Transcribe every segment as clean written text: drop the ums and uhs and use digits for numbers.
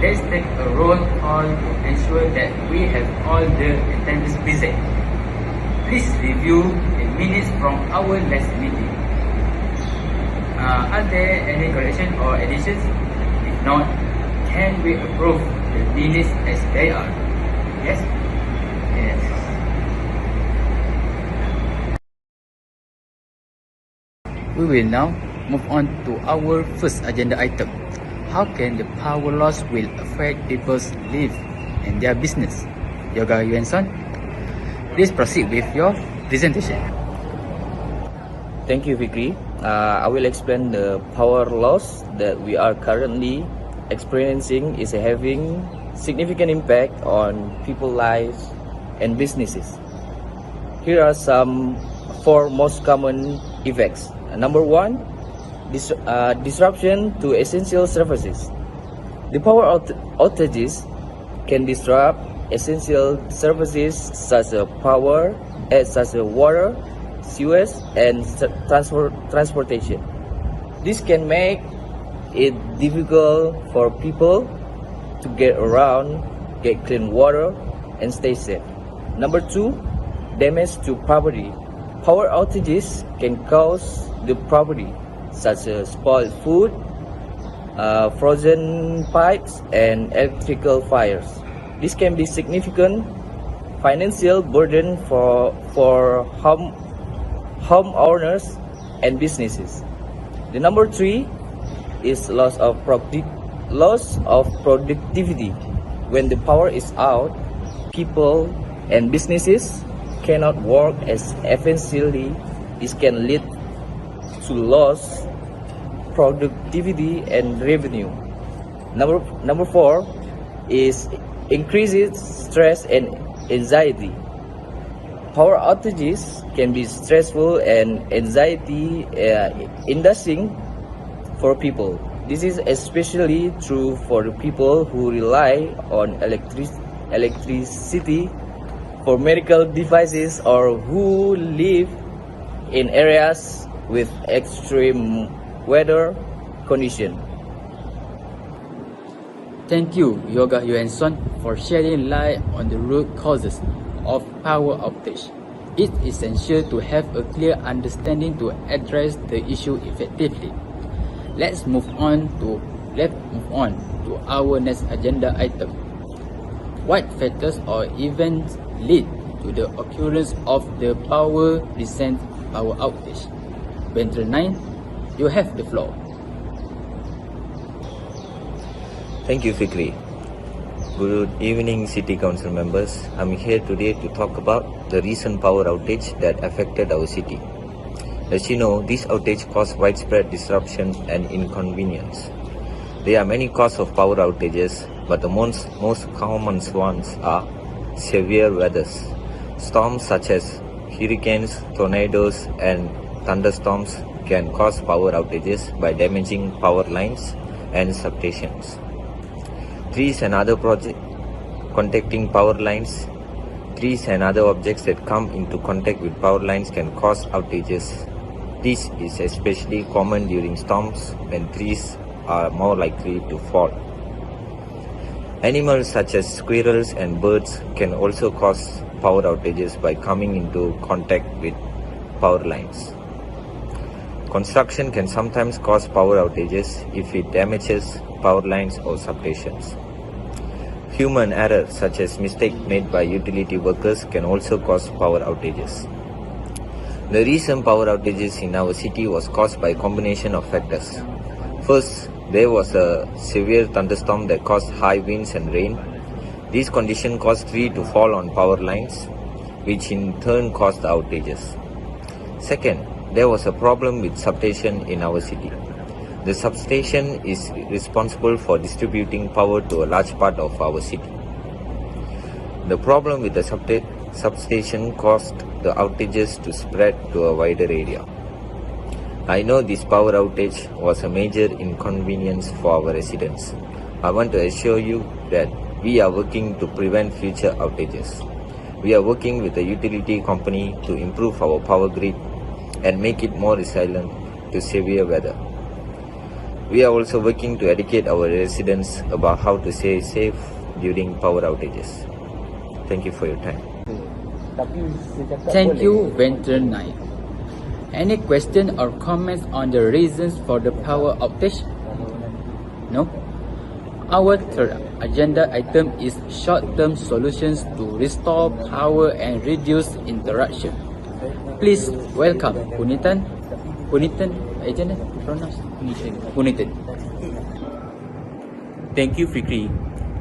let's take a roll call to ensure that we have all the attendants present. Please review the minutes from our last meeting. Are there any corrections or additions? If not, can we approve the minutes as they are? Yes? Yes. We will now move on to our first agenda item. How can the power loss will affect people's lives and their business? Yoga Yuan-son, please proceed with your presentation. Thank you, Vikri. I will explain the power loss that we are currently experiencing is having significant impact on people's lives and businesses. Here are some 4 most common effects. Number 1, disruption to essential services. The power outages can disrupt essential services such as water, sewage, and transportation. This can make it difficult for people to get around, get clean water, and stay safe. Number 2, damage to property. Power outages can cause the property such as spoiled food, frozen pipes, and electrical fires. This can be significant financial burden for homeowners and businesses. The number 3 is loss of productivity. When the power is out, people and businesses cannot work as efficiently. This can lead to loss productivity and revenue. Number 4 is increases stress and anxiety. Power outages can be stressful and anxiety inducing for people. This is especially true for the people who rely on electricity for medical devices or who live in areas with extreme weather condition. Thank you, Yoga Yuan-son, for shedding light on the root causes of power outage. It's essential to have a clear understanding to address the issue effectively. Let's move on to our next agenda item. What factors or events lead to the occurrence of the recent power outage? Bentra 9, you have the floor. Thank you, Fikri. Good evening, City Council members. I'm here today to talk about the recent power outage that affected our city. As you know, this outage caused widespread disruption and inconvenience. There are many causes of power outages, but the most common ones are severe weathers. Storms such as hurricanes, tornadoes, and thunderstorms can cause power outages by damaging power lines and substations. Trees and other objects contacting power lines. Trees and other objects that come into contact with power lines can cause outages. This is especially common during storms when trees are more likely to fall. Animals such as squirrels and birds can also cause power outages by coming into contact with power lines. Construction can sometimes cause power outages if it damages power lines or substations. Human error such as mistakes made by utility workers can also cause power outages. The recent power outages in our city was caused by a combination of factors. First, there was a severe thunderstorm that caused high winds and rain. This condition caused trees to fall on power lines, which in turn caused outages. Second, there was a problem with substation in our city. The substation is responsible for distributing power to a large part of our city. The problem with the substation caused the outages to spread to a wider area. I know this power outage was a major inconvenience for our residents. I want to assure you that we are working to prevent future outages. We are working with the utility company to improve our power grid and make it more resilient to severe weather. We are also working to educate our residents about how to stay safe during power outages. Thank you for your time. Thank you, Venture 9. Any question or comments on the reasons for the power outage? No? Our third agenda item is short-term solutions to restore power and reduce interruption. Please welcome Punitan. Agenda pronounce Punitan. Thank you, Fikri.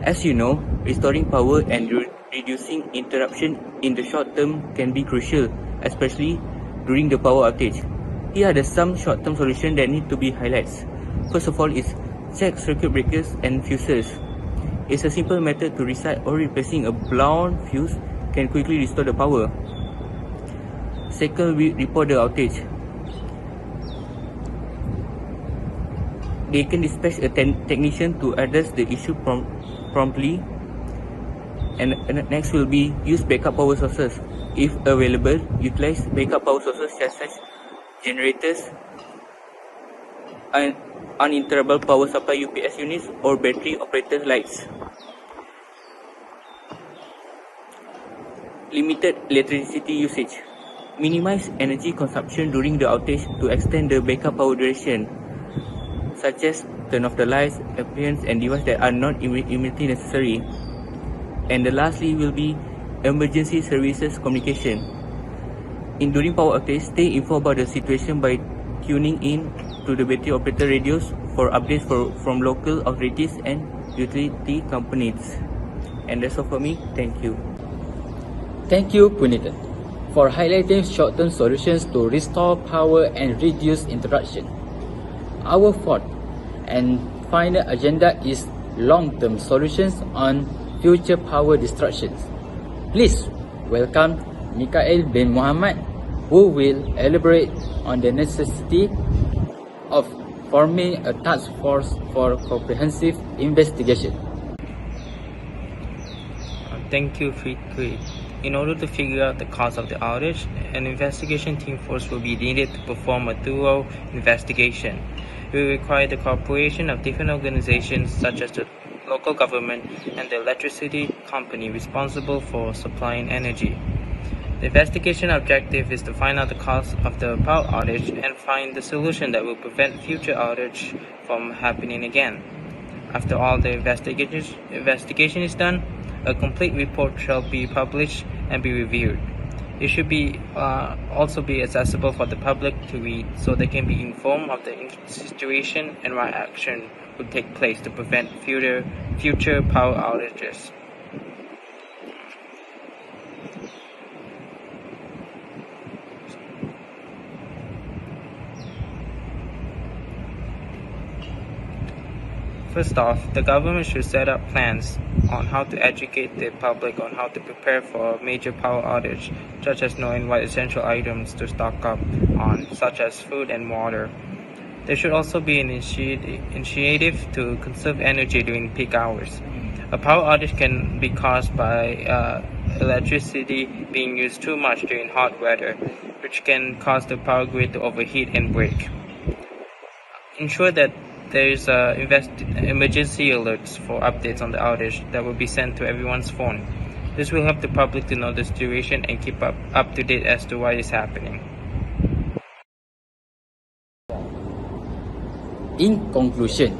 As you know, restoring power and reducing interruption in the short term can be crucial, especially during the power outage. Here are some short-term solutions that need to be highlighted. First of all is check circuit breakers and fuses. It's a simple method to reset or replacing a blown fuse can quickly restore the power. Second, we report the outage. They can dispatch a technician to address the issue promptly. And next will be use backup power sources. If available, utilize backup power sources such as generators and uninterruptible power supply UPS units or battery operated lights. Limited electricity usage. Minimize energy consumption during the outage to extend the backup power duration, such as turn off the lights, appliances and devices that are not immediately necessary. And the lastly will be emergency services communication. During power outage, stay informed about the situation by tuning in to the battery operator radios for updates from local authorities and utility companies. And that's all for me. Thank you. Thank you, Punitan, for highlighting short-term solutions to restore power and reduce interruption. Our fourth and final agenda is long-term solutions on future power disruptions. Please welcome Mikael bin Muhammad, who will elaborate on the necessity of forming a task force for comprehensive investigation. Thank you, Fikri. In order to figure out the cause of the outage, an investigation team force will be needed to perform a thorough investigation. It will require the cooperation of different organizations such as the local government and the electricity company responsible for supplying energy. The investigation objective is to find out the cause of the power outage and find the solution that will prevent future outage from happening again. After all the investigation is done, a complete report shall be published and be reviewed. It should be also be accessible for the public to read so they can be informed of the situation and what action would take place to prevent future power outages. First off, the government should set up plans on how to educate the public on how to prepare for a major power outage, such as knowing what essential items to stock up on, such as food and water. There should also be an initiative to conserve energy during peak hours. A power outage can be caused by electricity being used too much during hot weather, which can cause the power grid to overheat and break. Ensure that there is emergency alerts for updates on the outage that will be sent to everyone's phone. This will help the public to know the situation and keep up to date as to what is happening. In conclusion,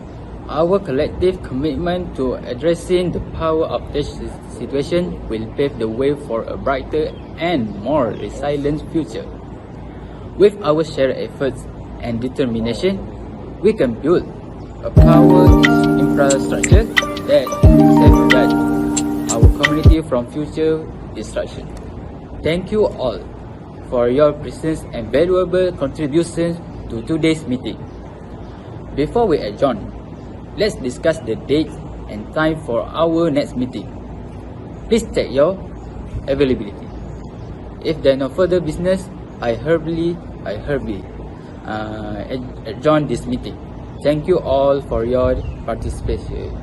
our collective commitment to addressing the power outage situation will pave the way for a brighter and more resilient future. With our shared efforts and determination, we can build a power infrastructure that safeguards our community from future destruction. Thank you all for your presence and valuable contributions to today's meeting. Before we adjourn, let's discuss the date and time for our next meeting. Please check your availability. If there are no further business, I humbly adjourn this meeting. Thank you all for your participation.